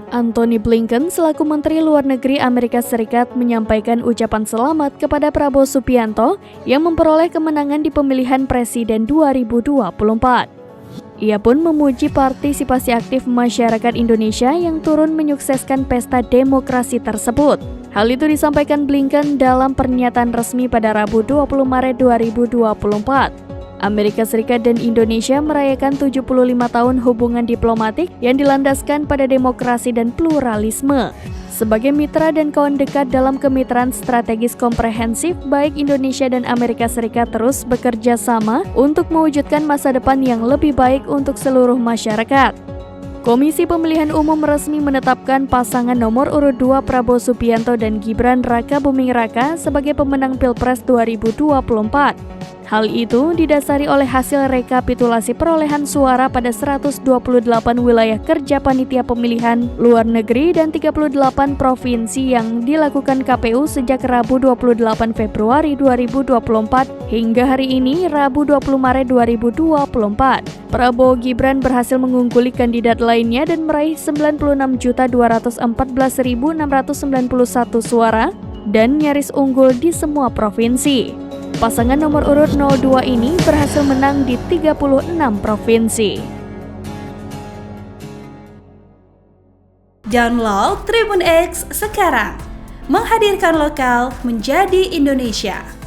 Antony Blinken selaku Menteri Luar Negeri Amerika Serikat menyampaikan ucapan selamat kepada Prabowo Subianto yang memperoleh kemenangan di pemilihan presiden 2024. Ia pun memuji partisipasi aktif masyarakat Indonesia yang turun menyukseskan pesta demokrasi tersebut. Hal itu disampaikan Blinken dalam pernyataan resmi pada Rabu 20 Maret 2024. Amerika Serikat dan Indonesia merayakan 75 tahun hubungan diplomatik yang dilandaskan pada demokrasi dan pluralisme. Sebagai mitra dan kawan dekat dalam kemitraan strategis komprehensif, baik Indonesia dan Amerika Serikat terus bekerja sama untuk mewujudkan masa depan yang lebih baik untuk seluruh masyarakat. Komisi Pemilihan Umum resmi menetapkan pasangan nomor urut 2 Prabowo Subianto dan Gibran Rakabuming Raka sebagai pemenang Pilpres 2024. Hal itu didasari oleh hasil rekapitulasi perolehan suara pada 128 wilayah kerja panitia pemilihan luar negeri dan 38 provinsi yang dilakukan KPU sejak Rabu 28 Februari 2024 hingga hari ini Rabu 20 Maret 2024. Prabowo Gibran berhasil mengungguli kandidat lainnya dan meraih 96.214.691 suara dan nyaris unggul di semua provinsi. Pasangan nomor urut 02 ini berhasil menang di 36 provinsi. Download Tribun X sekarang, menghadirkan lokal menjadi Indonesia.